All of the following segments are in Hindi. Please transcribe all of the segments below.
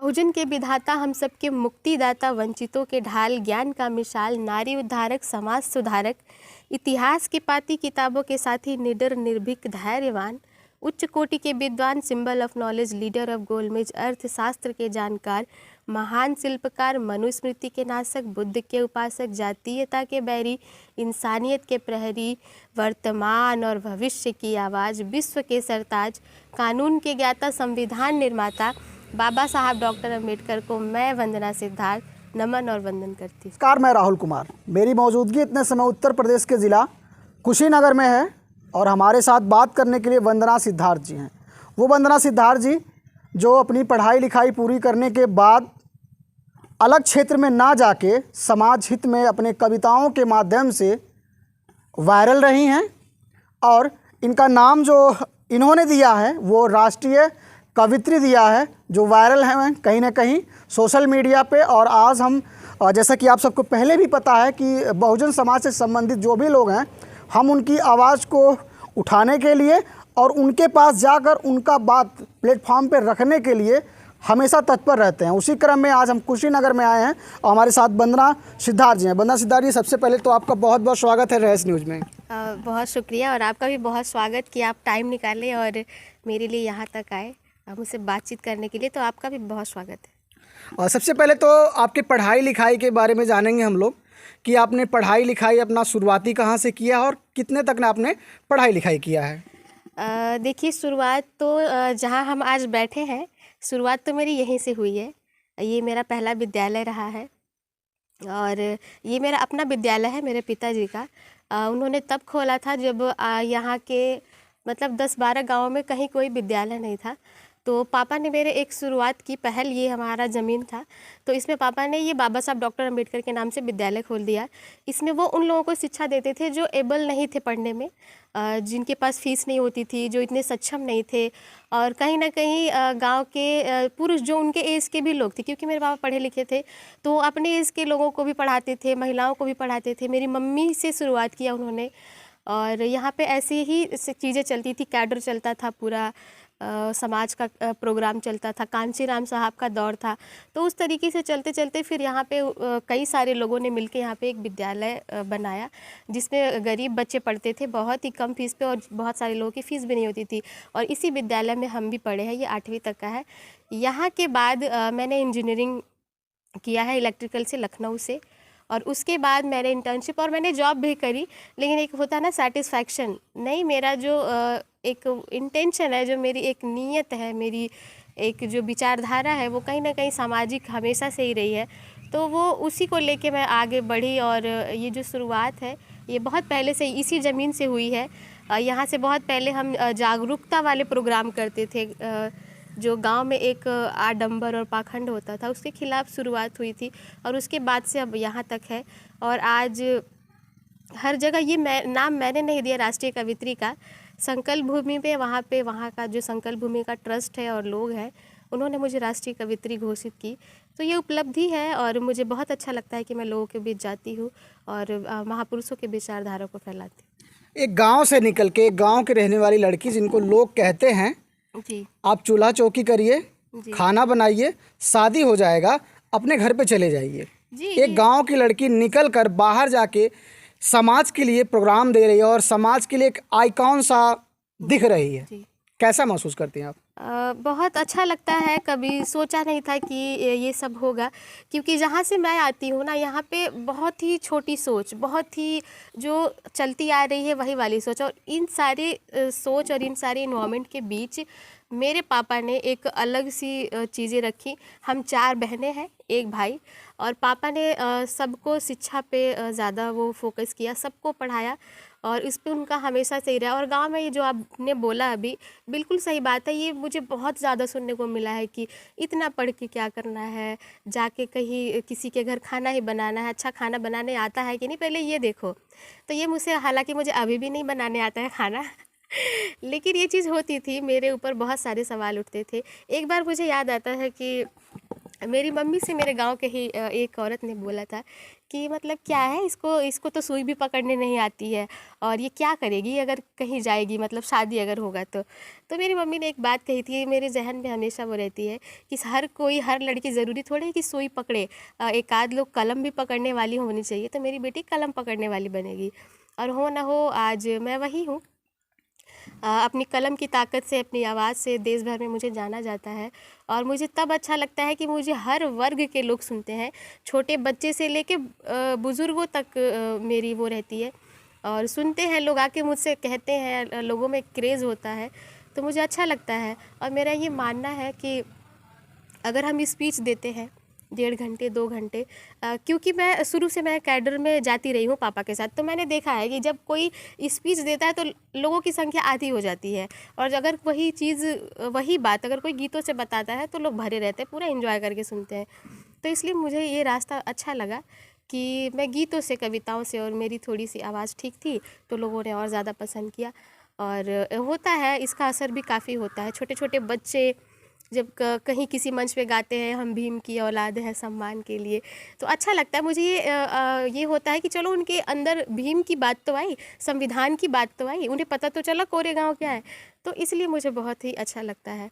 बहुजन के विधाता, हम सबके मुक्तिदाता, वंचितों के ढाल, ज्ञान का मिसाल, नारी उद्धारक, समाज सुधारक, इतिहास की पाती किताबों के साथ ही निडर निर्भीक धैर्यवान, उच्च कोटि के विद्वान, symbol of knowledge, leader of गोलमेज, अर्थशास्त्र के जानकार, महान शिल्पकार, मनुस्मृति के नाशक, बुद्ध के उपासक, जातीयता के बैरी, इंसानियत के प्रहरी, वर्तमान और भविष्य की आवाज़, विश्व के सरताज, कानून के ज्ञाता, संविधान निर्माता बाबा साहब डॉक्टर अम्बेडकर को मैं वंदना सिद्धार्थ नमन और वंदन करती हूँ। नमस्कार, मैं राहुल कुमार। मेरी मौजूदगी इतने समय उत्तर प्रदेश के ज़िला कुशीनगर में है और हमारे साथ बात करने के लिए वंदना सिद्धार्थ जी हैं। वो वंदना सिद्धार्थ जी जो अपनी पढ़ाई लिखाई पूरी करने के बाद अलग क्षेत्र में ना जाके समाज हित में अपने कविताओं के माध्यम से वायरल रही हैं और इनका नाम जो इन्होंने दिया है वो राष्ट्रीय कवित्री दिया है, जो वायरल है कहीं ना कहीं सोशल मीडिया पे। और आज हम, जैसा कि आप सबको पहले भी पता है कि बहुजन समाज से संबंधित जो भी लोग हैं, हम उनकी आवाज़ को उठाने के लिए और उनके पास जाकर उनका बात प्लेटफॉर्म पे रखने के लिए हमेशा तत्पर रहते हैं। उसी क्रम में आज हम कुशीनगर में आए हैं और हमारे साथ वंदना सिद्धार्थ जी हैं। वंदना सिद्धार्थ जी, सबसे पहले तो आपका बहुत बहुत स्वागत है रहस्य न्यूज़ में। बहुत शुक्रिया और आपका भी बहुत स्वागत कि आप टाइम निकालें और मेरे लिए यहाँ तक आए मुझसे बातचीत करने के लिए, तो आपका भी बहुत स्वागत है। और सबसे पहले तो आपके पढ़ाई लिखाई के बारे में जानेंगे हम लोग कि आपने पढ़ाई लिखाई अपना शुरुआती कहाँ से किया और कितने तक ने आपने पढ़ाई लिखाई किया है? देखिए, शुरुआत तो जहाँ हम आज बैठे हैं, शुरुआत तो मेरी यहीं से हुई है। ये मेरा पहला विद्यालय रहा है और ये मेरा अपना विद्यालय है मेरे पिताजी का। उन्होंने तब खोला था जब यहाँ के मतलब 10-12 गाँव में कहीं कोई विद्यालय नहीं था। तो पापा ने मेरे एक शुरुआत की पहल, ये हमारा ज़मीन था तो इसमें पापा ने ये बाबा साहब डॉक्टर अम्बेडकर के नाम से विद्यालय खोल दिया। इसमें वो उन लोगों को शिक्षा देते थे जो एबल नहीं थे पढ़ने में, जिनके पास फीस नहीं होती थी, जो इतने सक्षम नहीं थे और कहीं ना कहीं गांव के पुरुष जो उनके एज के भी लोग थे, क्योंकि मेरे पापा पढ़े लिखे थे तो अपने एज के लोगों को भी पढ़ाते थे, महिलाओं को भी पढ़ाते थे। मेरी मम्मी से शुरुआत किया उन्होंने और यहाँ पे ऐसी ही चीज़ें चलती थी। कैडर चलता था, पूरा समाज का प्रोग्राम चलता था, कांचीराम साहब का दौर था। तो उस तरीके से चलते चलते फिर यहाँ पे कई सारे लोगों ने मिलके यहाँ पे एक विद्यालय बनाया जिसमें गरीब बच्चे पढ़ते थे बहुत ही कम फीस पे और बहुत सारे लोगों की फ़ीस भी नहीं होती थी। और इसी विद्यालय में हम भी पढ़े हैं, ये 8वीं तक का है। यहाँ के बाद मैंने इंजीनियरिंग किया है इलेक्ट्रिकल से, लखनऊ से। और उसके बाद मैंने इंटर्नशिप और मैंने जॉब भी करी, लेकिन एक होता है ना सेटिस्फैक्शन नहीं, मेरा जो एक इंटेंशन है, जो मेरी एक नीयत है, मेरी एक जो विचारधारा है वो कहीं ना कहीं सामाजिक हमेशा से ही रही है। तो वो उसी को लेके मैं आगे बढ़ी और ये जो शुरुआत है ये बहुत पहले से इसी ज़मीन से हुई है। यहाँ से बहुत पहले हम जागरूकता वाले प्रोग्राम करते थे, जो गांव में एक आडंबर और पाखंड होता था उसके खिलाफ शुरुआत हुई थी और उसके बाद से अब यहाँ तक है। और आज हर जगह ये नाम मैंने नहीं दिया राष्ट्रीय कवित्री का, संकल्प भूमि पे वहाँ का जो संकल्प भूमि का ट्रस्ट है और लोग हैं, उन्होंने मुझे राष्ट्रीय कवित्री घोषित की। तो ये उपलब्धि है और मुझे बहुत अच्छा लगता है कि मैं लोगों के बीच जाती हूँ और महापुरुषों के विचारधारा को फैलाती हूँ। एक गाँव से निकल के, एक गाँव की रहने वाली लड़की जिनको लोग कहते हैं जी, आप चूल्हा चौकी करिए, खाना बनाइए, शादी हो जाएगा, अपने घर पे चले जाइए। एक गांव की लड़की निकल कर बाहर जाके समाज के लिए प्रोग्राम दे रही है और समाज के लिए एक आइकॉन सा दिख रही है। कैसा महसूस करती हैं आप? बहुत अच्छा लगता है। कभी सोचा नहीं था कि ये सब होगा, क्योंकि जहाँ से मैं आती हूँ ना, यहाँ पे बहुत ही छोटी सोच, बहुत ही जो चलती आ रही है वही वाली सोच, और इन सारे सोच और इन सारे इन्वायरमेंट के बीच मेरे पापा ने एक अलग सी चीज़ें रखी। हम 4 बहनें हैं, 1 भाई, और पापा ने सबको शिक्षा पे ज़्यादा वो फोकस किया, सबको पढ़ाया और इस पे उनका हमेशा से ही रहा। और गांव में ये जो आपने बोला अभी, बिल्कुल सही बात है। ये मुझे बहुत ज़्यादा सुनने को मिला है कि इतना पढ़ के क्या करना है, जाके कहीं किसी के घर खाना ही बनाना है, अच्छा खाना बनाने आता है कि नहीं, पहले ये देखो। तो ये मुझसे, हालांकि मुझे अभी भी नहीं बनाने आता है खाना लेकिन ये चीज़ होती थी, मेरे ऊपर बहुत सारे सवाल उठते थे। एक बार मुझे याद आता है कि मेरी मम्मी से मेरे गांव के ही एक औरत ने बोला था कि मतलब क्या है, इसको इसको तो सुई भी पकड़ने नहीं आती है, और ये क्या करेगी अगर कहीं जाएगी, मतलब शादी अगर होगा तो मेरी मम्मी ने एक बात कही थी, मेरे जहन में हमेशा वो रहती है कि हर लड़की ज़रूरी थोड़ी है कि सुई पकड़े, एक आध लोग कलम भी पकड़ने वाली होनी चाहिए। तो मेरी बेटी कलम पकड़ने वाली बनेगी, और हो ना हो आज मैं वही हूँ। अपनी कलम की ताकत से, अपनी आवाज़ से देश भर में मुझे जाना जाता है, और मुझे तब अच्छा लगता है कि मुझे हर वर्ग के लोग सुनते हैं, छोटे बच्चे से लेके बुज़ुर्गों तक मेरी वो रहती है, और सुनते हैं लोग, आके मुझसे कहते हैं, लोगों में क्रेज़ होता है, तो मुझे अच्छा लगता है। और मेरा ये मानना है कि अगर हम स्पीच देते हैं 1.5 घंटे 2 घंटे, क्योंकि मैं शुरू से मैं कैडर में जाती रही हूँ पापा के साथ, तो मैंने देखा है कि जब कोई स्पीच देता है तो लोगों की संख्या आधी हो जाती है, और अगर वही बात अगर कोई गीतों से बताता है तो लोग भरे रहते हैं, पूरा एंजॉय करके सुनते हैं। तो इसलिए मुझे ये रास्ता अच्छा लगा कि मैं गीतों से, कविताओं से, और मेरी थोड़ी सी आवाज़ ठीक थी तो लोगों ने और ज़्यादा पसंद किया। और होता है, इसका असर भी काफ़ी होता है। छोटे छोटे बच्चे जब कहीं किसी मंच पे गाते हैं, हम भीम की औलाद हैं सम्मान के लिए, तो अच्छा लगता है मुझे। ये होता है कि चलो उनके अंदर भीम की बात तो आई, संविधान की बात तो आई, उन्हें पता तो चला कोरेगांव क्या है, तो इसलिए मुझे बहुत ही अच्छा लगता है।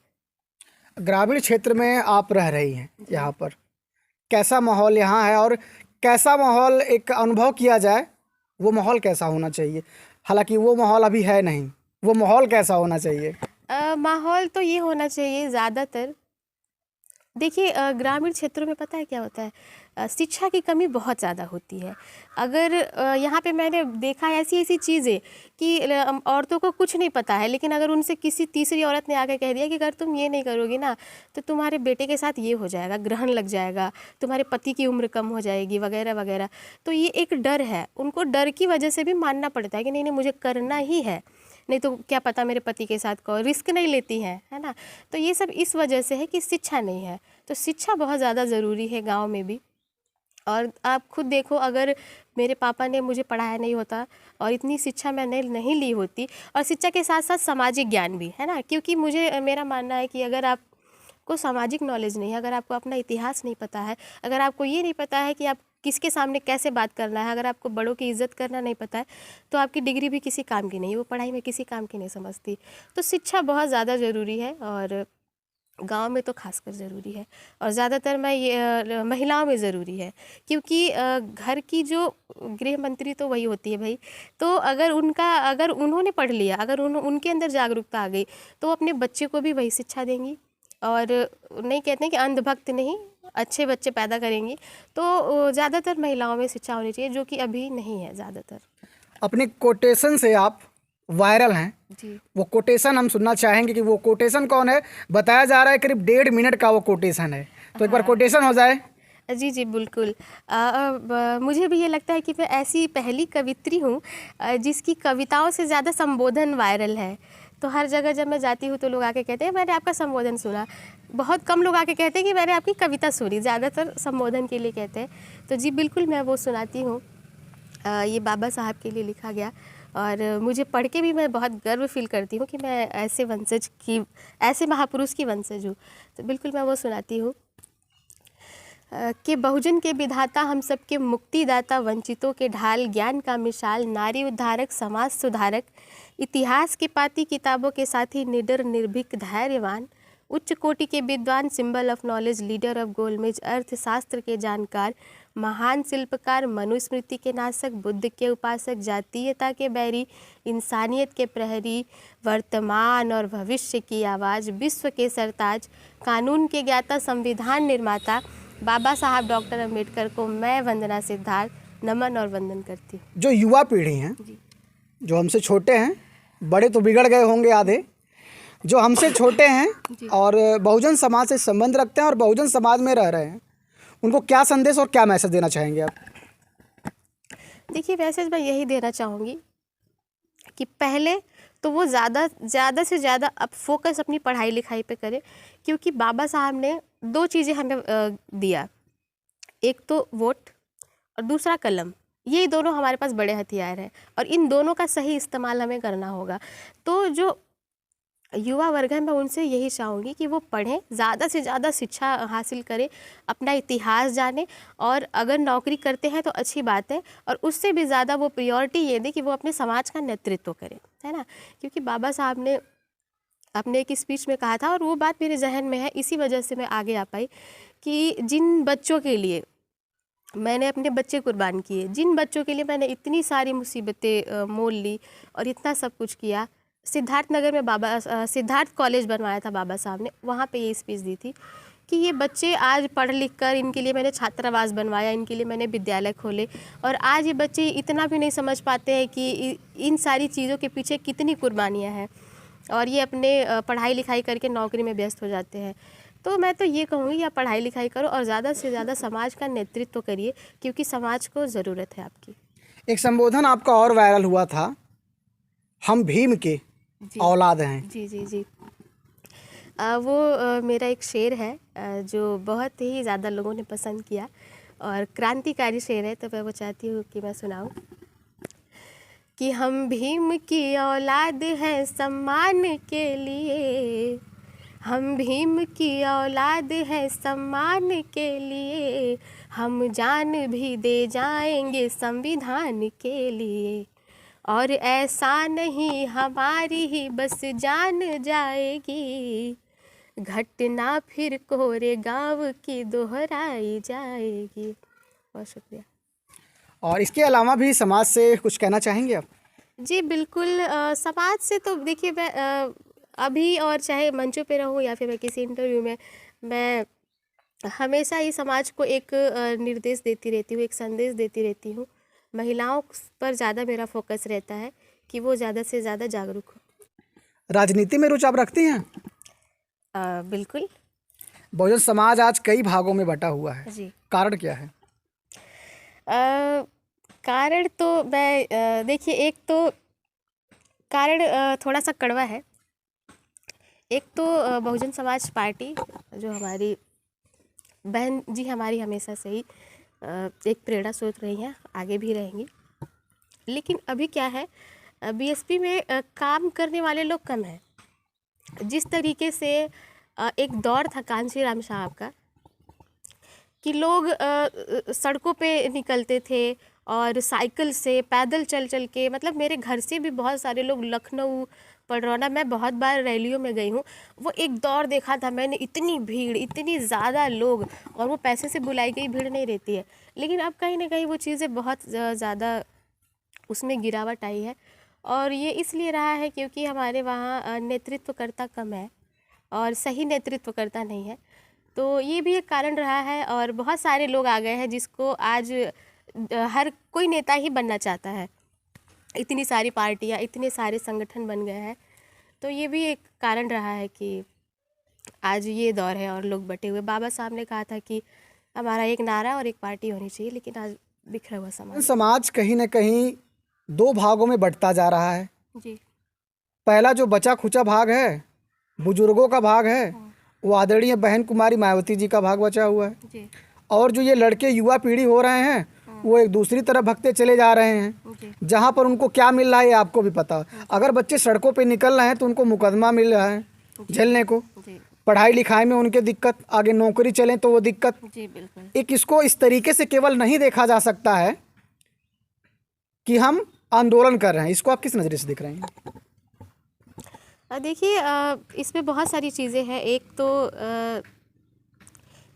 ग्रामीण क्षेत्र में आप रह रही हैं, यहाँ पर कैसा माहौल यहाँ है, और कैसा माहौल एक अनुभव किया जाए, वो माहौल कैसा होना चाहिए? हालांकि वो माहौल अभी है नहीं, वो माहौल कैसा होना चाहिए? माहौल तो ये होना चाहिए ज़्यादातर, देखिए ग्रामीण क्षेत्रों में पता है क्या होता है, शिक्षा की कमी बहुत ज़्यादा होती है। अगर यहाँ पे मैंने देखा है ऐसी ऐसी चीज़ें कि औरतों को कुछ नहीं पता है, लेकिन अगर उनसे किसी तीसरी औरत ने आकर कह दिया कि अगर तुम ये नहीं करोगी ना तो तुम्हारे बेटे के साथ ये हो जाएगा, ग्रहण लग जाएगा, तुम्हारे पति की उम्र कम हो जाएगी, वगैरह वगैरह, तो ये एक डर है, उनको डर की वजह से भी मानना पड़ता है कि नहीं नहीं मुझे करना ही है, नहीं तो क्या पता मेरे पति के साथ को रिस्क नहीं लेती हैं, है ना। तो ये सब इस वजह से है कि शिक्षा नहीं है। तो शिक्षा बहुत ज़्यादा ज़रूरी है गांव में भी। और आप खुद देखो, अगर मेरे पापा ने मुझे पढ़ाया नहीं होता और इतनी शिक्षा मैंने नहीं ली होती, और शिक्षा के साथ साथ सामाजिक ज्ञान भी, है ना, क्योंकि मेरा मानना है कि अगर आपको सामाजिक नॉलेज नहीं है, अगर आपको अपना इतिहास नहीं पता है, अगर आपको ये नहीं पता है कि आप किसके सामने कैसे बात करना है, अगर आपको बड़ों की इज़्ज़त करना नहीं पता है, तो आपकी डिग्री भी किसी काम की नहीं है, वो पढ़ाई में किसी काम की नहीं समझती। तो शिक्षा बहुत ज़्यादा ज़रूरी है, और गांव में तो खासकर ज़रूरी है, और ज़्यादातर महिलाओं में ज़रूरी है, क्योंकि घर की जो गृह मंत्री तो वही होती है भाई। तो अगर उन्होंने पढ़ लिया, अगर उनके अंदर जागरूकता आ गई, तो अपने बच्चे को भी वही शिक्षा देंगी, और नहीं कहते हैं कि अंधभक्त नहीं, अच्छे बच्चे पैदा करेंगी। तो ज़्यादातर महिलाओं में शिक्षा होनी चाहिए, जो कि अभी नहीं है ज़्यादातर। अपने कोटेशन से आप वायरल हैं जी, वो कोटेशन हम सुनना चाहेंगे कि वो कोटेशन कौन है। बताया जा रहा है करीब 1.5 मिनट का वो कोटेशन है, तो एक बार कोटेशन हो जाए। जी जी बिल्कुल। मुझे भी ये लगता है कि मैं ऐसी पहली कवित्री हूँ जिसकी कविताओं से ज़्यादा संबोधन वायरल है। तो हर जगह जब मैं जाती हूँ तो लोग आके कहते हैं मैंने आपका संबोधन सुना। बहुत कम लोग आके कहते हैं कि मैंने आपकी कविता सुनी, ज़्यादातर संबोधन के लिए कहते हैं। तो जी बिल्कुल मैं वो सुनाती हूँ। ये बाबा साहब के लिए लिखा गया, और मुझे पढ़ के भी मैं बहुत गर्व फील करती हूँ कि मैं ऐसे महापुरुष की वंशज हूँ। तो बिल्कुल मैं वो सुनाती हूँ कि बहुजन के विधाता, हम सबके मुक्तिदाता, वंचितों के ढाल, ज्ञान का मिसाल, नारी उद्धारक, समाज सुधारक, इतिहास के पाती किताबों के साथ ही निडर निर्भीक धैर्यवान, उच्च कोटि के विद्वान, symbol of knowledge, leader of गोलमेज, अर्थशास्त्र के जानकार, महान शिल्पकार, मनुस्मृति के नाशक, बुद्ध के उपासक, जातीयता के बैरी, इंसानियत के प्रहरी, वर्तमान और भविष्य की आवाज़, विश्व के सरताज, कानून के ज्ञाता, संविधान निर्माता, बाबा साहब डॉक्टर अम्बेडकर को मैं वंदना सिद्धार्थ नमन और वंदन करती हूँ। जो युवा पीढ़ी हैं, जो हमसे छोटे हैं, बड़े तो बिगड़ गए होंगे आधे, जो हमसे छोटे हैं और बहुजन समाज से संबंध रखते हैं और बहुजन समाज में रह रहे हैं, उनको क्या संदेश और क्या मैसेज देना चाहेंगे आप? देखिए, मैसेज मैं यही देना चाहूँगी कि पहले तो वो ज़्यादा से ज़्यादा अब फोकस अपनी पढ़ाई लिखाई पे करें, क्योंकि बाबा साहब ने 2 चीज़ें हमें दिया, एक तो वोट और दूसरा कलम। ये दोनों हमारे पास बड़े हथियार हैं, और इन दोनों का सही इस्तेमाल हमें करना होगा। तो जो युवा वर्ग है, मैं उनसे यही चाहूँगी कि वो पढ़ें, ज़्यादा से ज़्यादा शिक्षा हासिल करें, अपना इतिहास जानें, और अगर नौकरी करते हैं तो अच्छी बात है, और उससे भी ज़्यादा वो प्रायोरिटी ये दें कि वो अपने समाज का नेतृत्व करें, है ना। क्योंकि बाबा साहब ने अपने एक स्पीच में कहा था, और वो बात मेरे जहन में है, इसी वजह से मैं आगे आ पाई, कि जिन बच्चों के लिए मैंने अपने बच्चे कुर्बान किए, जिन बच्चों के लिए मैंने इतनी सारी मुसीबतें मोल ली और इतना सब कुछ किया, सिद्धार्थ नगर में सिद्धार्थ कॉलेज बनवाया था बाबा साहब ने, वहाँ पे ये स्पीच दी थी कि ये बच्चे आज पढ़ लिख कर, इनके लिए मैंने छात्रावास बनवाया, इनके लिए मैंने विद्यालय खोले, और आज ये बच्चे इतना भी नहीं समझ पाते हैं कि इन सारी चीज़ों के पीछे कितनी कुर्बानियाँ हैं, और ये अपने पढ़ाई लिखाई करके नौकरी में व्यस्त हो जाते हैं। तो मैं तो ये कहूँगी, आप पढ़ाई लिखाई करो और ज़्यादा से ज़्यादा समाज का नेतृत्व करिए, क्योंकि समाज को ज़रूरत है आपकी। एक संबोधन आपका और वायरल हुआ था, हम भीम के औलाद हैं। जी जी जी। वो मेरा एक शेर है जो बहुत ही ज़्यादा लोगों ने पसंद किया, और क्रांतिकारी शेर है, तो मैं वो चाहती हूँ कि मैं सुनाऊँ कि हम भीम की औलाद हैं सम्मान के लिए, हम भीम की औलाद हैं सम्मान के लिए, हम जान भी दे जाएंगे संविधान के लिए, और ऐसा नहीं हमारी ही बस जान जाएगी, घटना फिर कोरेगांव की दोहराई जाएगी। बहुत शुक्रिया। और इसके अलावा भी समाज से कुछ कहना चाहेंगे आप? जी बिल्कुल। समाज से तो देखिए, मैं अभी और चाहे मंचों पे रहूं या फिर मैं किसी इंटरव्यू में, मैं हमेशा ही समाज को एक निर्देश देती रहती हूँ, एक संदेश देती रहती हूँ। महिलाओं पर ज़्यादा मेरा फोकस रहता है कि वो ज़्यादा से ज़्यादा जागरूक हो। राजनीति में रुचि आप रखती हैं? बिल्कुल। बहुजन समाज आज कई भागों में बटा हुआ है जी। कारण क्या है? कारण तो मैं देखिए, एक तो कारण थोड़ा सा कड़वा है। एक तो बहुजन समाज पार्टी जो हमारी बहन जी हमारी हमेशा से ही एक प्रेरणा स्रोत रही हैं, आगे भी रहेंगी। लेकिन अभी क्या है, बीएसपी में काम करने वाले लोग कम हैं। जिस तरीके से एक दौर था कांशीराम साहब का कि लोग सड़कों पे निकलते थे और साइकिल से, पैदल चल चल के, मतलब मेरे घर से भी बहुत सारे लोग लखनऊ, पडरौना, मैं बहुत बार रैलियों में गई हूँ, वो एक दौर देखा था मैंने, इतनी भीड़, इतनी ज़्यादा लोग, और वो पैसे से बुलाई गई भीड़ नहीं रहती है। लेकिन अब कहीं ना कहीं वो चीज़ें बहुत ज़्यादा उसमें गिरावट आई है, और ये इसलिए रहा है क्योंकि हमारे वहाँ नेतृत्वकर्ता कम है और सही नेतृत्वकर्ता नहीं है। तो ये भी एक कारण रहा है, और बहुत सारे लोग आ गए हैं जिसको आज हर कोई नेता ही बनना चाहता है। इतनी सारी पार्टियां, इतने सारे संगठन बन गए हैं, तो ये भी एक कारण रहा है कि आज ये दौर है और लोग बटे हुए। बाबा साहब ने कहा था कि हमारा एक नारा और एक पार्टी होनी चाहिए, लेकिन आज बिखरा हुआ समाज कहीं ना कहीं दो भागों में बंटता जा रहा है। जी। पहला जो बचा खुचा भाग है, बुजुर्गों का भाग है, वो आदरणीय बहन कुमारी मायावती जी का भाग बचा हुआ है जी। और जो ये लड़के युवा पीढ़ी हो रहे हैं वो एक दूसरी तरफ भगते चले जा रहे हैं, जहाँ पर उनको क्या मिल रहा है ये आपको भी पता है। अगर बच्चे सड़कों पे निकल रहे हैं तो उनको मुकदमा मिल रहा है झेलने को, पढ़ाई लिखाई में उनके दिक्कत, आगे नौकरी चले तो वो दिक्कत। जी बिल्कुल। एक इसको इस तरीके से केवल नहीं देखा जा सकता है कि हम आंदोलन कर रहे हैं। इसको आप किस नज़रिए से देख रहे हैं? देखिए, इसमें बहुत सारी चीज़ें हैं। एक तो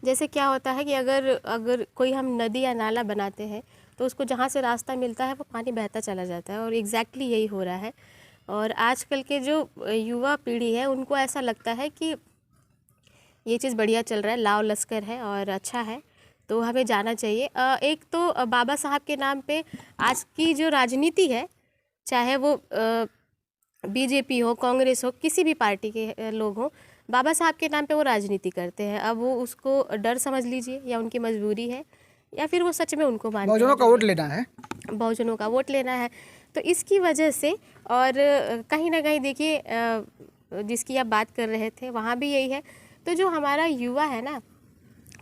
जैसे क्या होता है कि अगर कोई हम नदी या नाला बनाते हैं तो उसको जहाँ से रास्ता मिलता है वो पानी बहता चला जाता है, और एग्जैक्टली यही हो रहा है। और आजकल के जो युवा पीढ़ी है उनको ऐसा लगता है कि ये चीज़ बढ़िया चल रहा है, लाव लश्कर है और अच्छा है, तो हमें जाना चाहिए। एक तो बाबा साहब के नाम पे आज की जो राजनीति है, चाहे वो बीजेपी हो, कांग्रेस हो, किसी भी पार्टी के लोग हों, बाबा साहब के नाम पे वो राजनीति करते हैं। अब वो उसको डर समझ लीजिए, या उनकी मजबूरी है, या फिर वो सच में उनको मानते हैं। बहुजनों का वोट लेना है, बहुजनों का वोट लेना है, तो इसकी वजह से। और कहीं ना कहीं देखिए, जिसकी आप बात कर रहे थे वहाँ भी यही है। तो जो हमारा युवा है ना,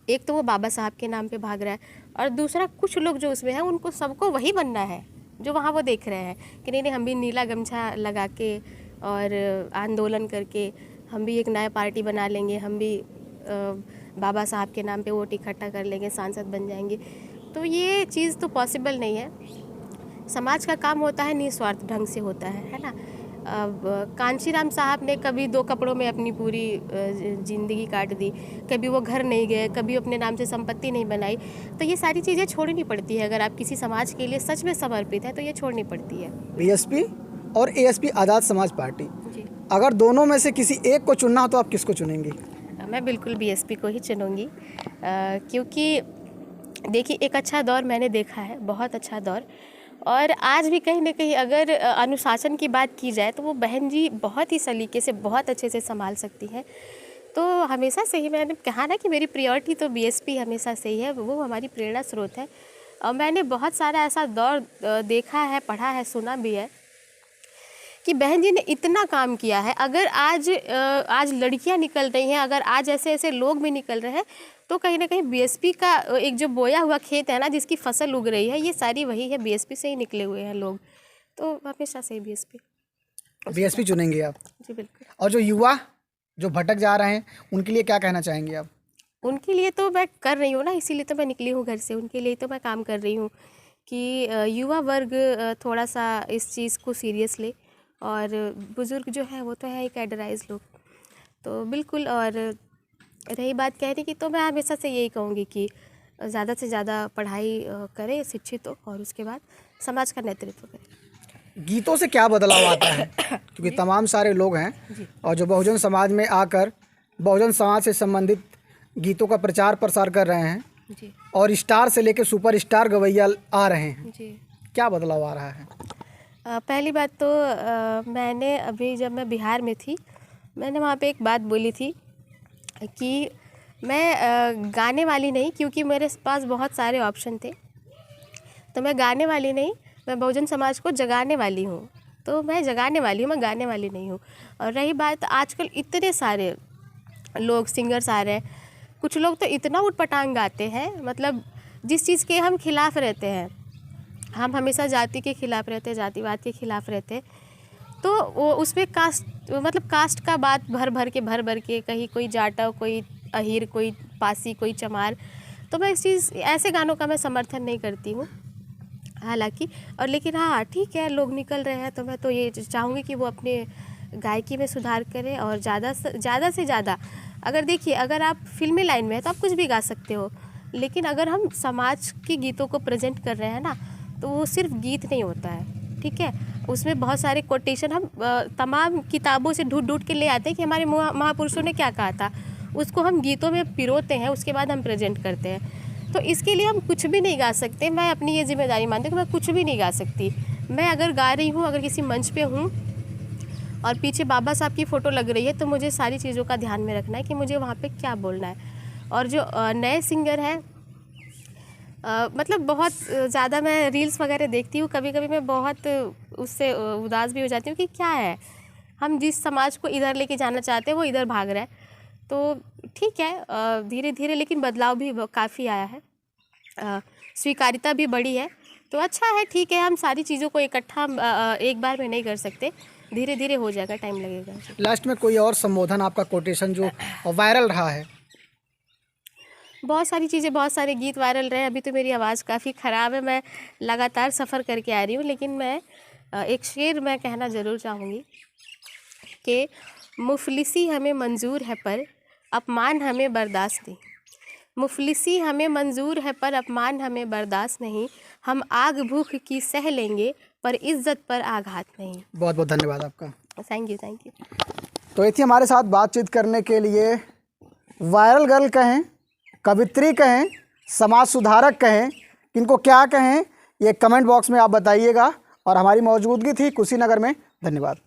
एक तो वो बाबा साहब के नाम पे भाग रहा है, और दूसरा कुछ लोग जो उसमें हैं उनको सबको वही बनना है जो वहाँ वो देख रहे हैं कि नहीं हम भी नीला गमछा लगा के और आंदोलन करके हम भी एक नया पार्टी बना लेंगे, हम भी बाबा साहब के नाम पे वोट इकट्ठा कर लेंगे, सांसद बन जाएंगे। तो ये चीज़ तो पॉसिबल नहीं है। समाज का काम होता है निस्वार्थ ढंग से होता है ना। अब कांशीराम साहब ने कभी 2 कपड़ों में अपनी पूरी ज़िंदगी काट दी, कभी वो घर नहीं गए, कभी अपने नाम से संपत्ति नहीं बनाई। तो ये सारी चीज़ें छोड़नी पड़ती है। अगर आप किसी समाज के लिए सच में समर्पित हैं तो ये छोड़नी पड़ती है। बीएसपी और एएसपी आज़ाद समाज पार्टी, जी, अगर दोनों में से किसी एक को चुनना हो तो आप किसको चुनेंगी? मैं बिल्कुल बीएसपी को ही चुनूँगी, क्योंकि देखिए एक अच्छा दौर मैंने देखा है, बहुत अच्छा दौर। और आज भी कहीं ना कहीं अगर अनुशासन की बात की जाए तो वो बहन जी बहुत ही सलीके से, बहुत अच्छे से संभाल सकती हैं। तो हमेशा से ही मैंने कहा ना कि मेरी प्रायोरिटी तो बीएसपी हमेशा से ही है, वो हमारी प्रेरणा स्रोत है। और मैंने बहुत सारा ऐसा दौर देखा है, पढ़ा है, सुना भी है कि बहन जी ने इतना काम किया है। अगर आज लड़कियां निकल रही हैं, अगर आज ऐसे ऐसे लोग भी निकल रहे हैं, तो कहीं ना कहीं बीएसपी का एक जो बोया हुआ खेत है ना, जिसकी फसल उग रही है, ये सारी वही है, बीएसपी से ही निकले हुए हैं लोग। तो हमेशा से ही बीएसपी चुनेंगे आप? जी बिल्कुल। और जो युवा जो भटक जा रहे हैं उनके लिए क्या कहना चाहेंगे आप? उनके लिए तो मैं कर रही हूँ ना, इसीलिए तो मैं निकली हूँ घर से, उनके लिए तो मैं काम कर रही हूँ कि युवा वर्ग थोड़ा सा इस चीज़ को सीरियस ले। और बुज़ुर्ग जो है वो तो है ही कैडराइज लोग, तो बिल्कुल। और रही बात कहने की, तो मैं हमेशा से यही कहूँगी कि ज़्यादा से ज़्यादा पढ़ाई करें, शिक्षित हो, और उसके बाद समाज का नेतृत्व करें। गीतों से क्या बदलाव आता है? क्योंकि तमाम सारे लोग हैं और जो बहुजन समाज में आकर बहुजन समाज से संबंधित गीतों का प्रचार प्रसार कर रहे हैं जी, और स्टार से लेकर सुपर स्टार गवैया आ रहे हैं, जी। क्या बदलाव आ रहा है? पहली बात तो मैंने अभी जब मैं बिहार में थी, मैंने वहाँ पे एक बात बोली थी कि मैं गाने वाली नहीं, क्योंकि मेरे पास बहुत सारे ऑप्शन थे। तो मैं गाने वाली नहीं, मैं बहुजन समाज को जगाने वाली हूँ। तो मैं जगाने वाली हूँ, मैं गाने वाली नहीं हूँ। और रही बात, आजकल इतने सारे लोग सिंगर्स आ रहे हैं, कुछ लोग तो इतना उटपटांग गाते हैं, मतलब जिस चीज़ के हम खिलाफ़ रहते हैं। हम हमेशा जाति के खिलाफ़ रहते हैं, जातिवाद के खिलाफ़ रहते हैं। तो वो उसमें कास्ट का बात भर भर के, कहीं कोई जाटा, कोई अहीर, कोई पासी, कोई चमार। तो मैं ऐसे गानों का मैं समर्थन नहीं करती हूँ हालांकि। और लेकिन हाँ ठीक है, लोग निकल रहे हैं तो मैं तो ये चाहूँगी कि वो अपने गायकी में सुधार करें। और ज़्यादा से ज़्यादा अगर देखिए, अगर आप फिल्मी लाइन में हैं तो आप कुछ भी गा सकते हो, लेकिन अगर हम समाज के गीतों को प्रेजेंट कर रहे हैं ना, तो वो सिर्फ गीत नहीं होता है, ठीक है। उसमें बहुत सारे कोटेशन हम तमाम किताबों से ढूंढ के ले आते हैं कि हमारे महापुरुषों ने क्या कहा था, उसको हम गीतों में पिरोते हैं, उसके बाद हम प्रेजेंट करते हैं। तो इसके लिए हम कुछ भी नहीं गा सकते। मैं अपनी ये जिम्मेदारी मानती हूँ कि मैं कुछ भी नहीं गा सकती। मैं अगर गा रही हूँ, अगर किसी मंच पे हूँ और पीछे बाबा साहब की फ़ोटो लग रही है, तो मुझे सारी चीज़ों का ध्यान में रखना है कि मुझे वहाँ पे क्या बोलना है। और जो नए सिंगर हैं, मतलब बहुत ज़्यादा मैं रील्स वगैरह देखती हूँ, कभी कभी मैं बहुत उससे उदास भी हो जाती हूँ कि क्या है, हम जिस समाज को इधर लेके जाना चाहते हैं वो इधर भाग रहा है। तो ठीक है, धीरे धीरे लेकिन बदलाव भी काफ़ी आया है, स्वीकार्यता भी बढ़ी है, तो अच्छा है, ठीक है। हम सारी चीज़ों को इकट्ठा एक बार में नहीं कर सकते, धीरे धीरे हो जाएगा, टाइम लगेगा। लास्ट में कोई और संबोधन, आपका कोटेशन जो वायरल रहा है? बहुत सारी चीज़ें, बहुत सारे गीत वायरल रहे। अभी तो मेरी आवाज़ काफ़ी ख़राब है, मैं लगातार सफ़र करके आ रही हूँ, लेकिन मैं एक शेर मैं कहना ज़रूर चाहूँगी कि मुफलिसी हमें मंजूर है पर अपमान हमें बर्दाश्त नहीं। मुफलिसी हमें मंजूर है पर अपमान हमें बर्दाश्त नहीं। हम आग भूख की सह लेंगे पर इज्जत पर आघात नहीं। बहुत बहुत धन्यवाद आपका। Thank you, thank you. तो ये थी हमारे साथ बातचीत करने के लिए वायरल गर्ल कहें, कवित्री कहें, समाज सुधारक कहें, इनको क्या कहें, ये कमेंट बॉक्स में आप बताइएगा। और हमारी मौजूदगी थी कुशीनगर में। धन्यवाद।